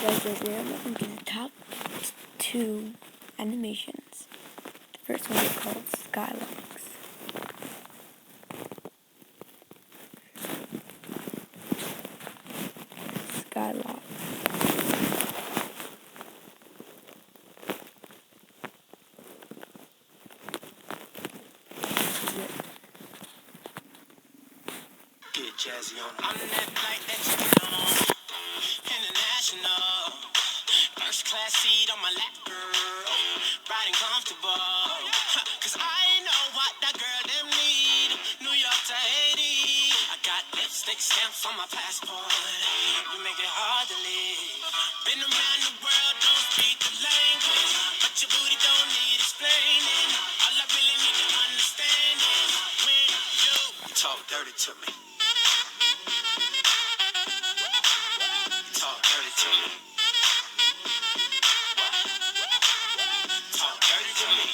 Guys, today I'm looking at the top 2 animations. The first one is called Skylocks. Skylocks. Get jazzy on. I'm that flight that you get on. International. First class seat on my lap, girl. Riding comfortable. Cause I know what that girl them need. New York to Haiti. I got lipstick stamps on my passport. You make it hard to leave. Been around the world, don't speak the language. But your booty don't need explaining. All I really need to understand is when you talk dirty to me. Talk dirty to me. Talk dirty to me.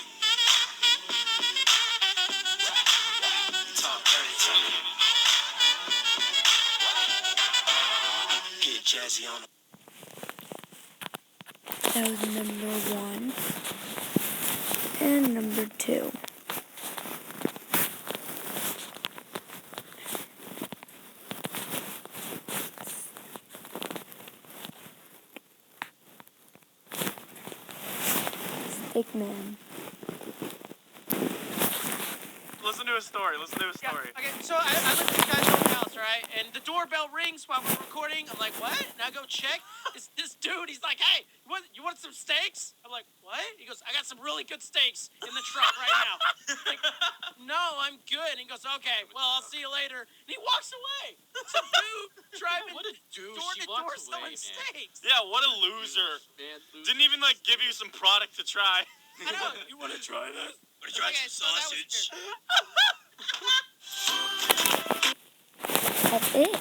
Talk dirty to me. Get jazzy on. That was number 1. And number 2. Stickman. Listen to a story. Okay, so I live in this guy's old house, right? And the doorbell rings while we're recording. I'm like, what? And I go check. It's this dude. He's like, hey, you want some steaks? I'm like, what? He goes, I got some really good steaks in the truck right now. Like, no, I'm good. And he goes, okay, well, I'll see you later. And he walks away. Some dude driving What a douche. door He to door walks away, selling man. steaks. Yeah, what a loser. Man, Didn't even give you some product to try. I know. You want to try this? Wanna try Okay, some so that was sausage? weird. That's it.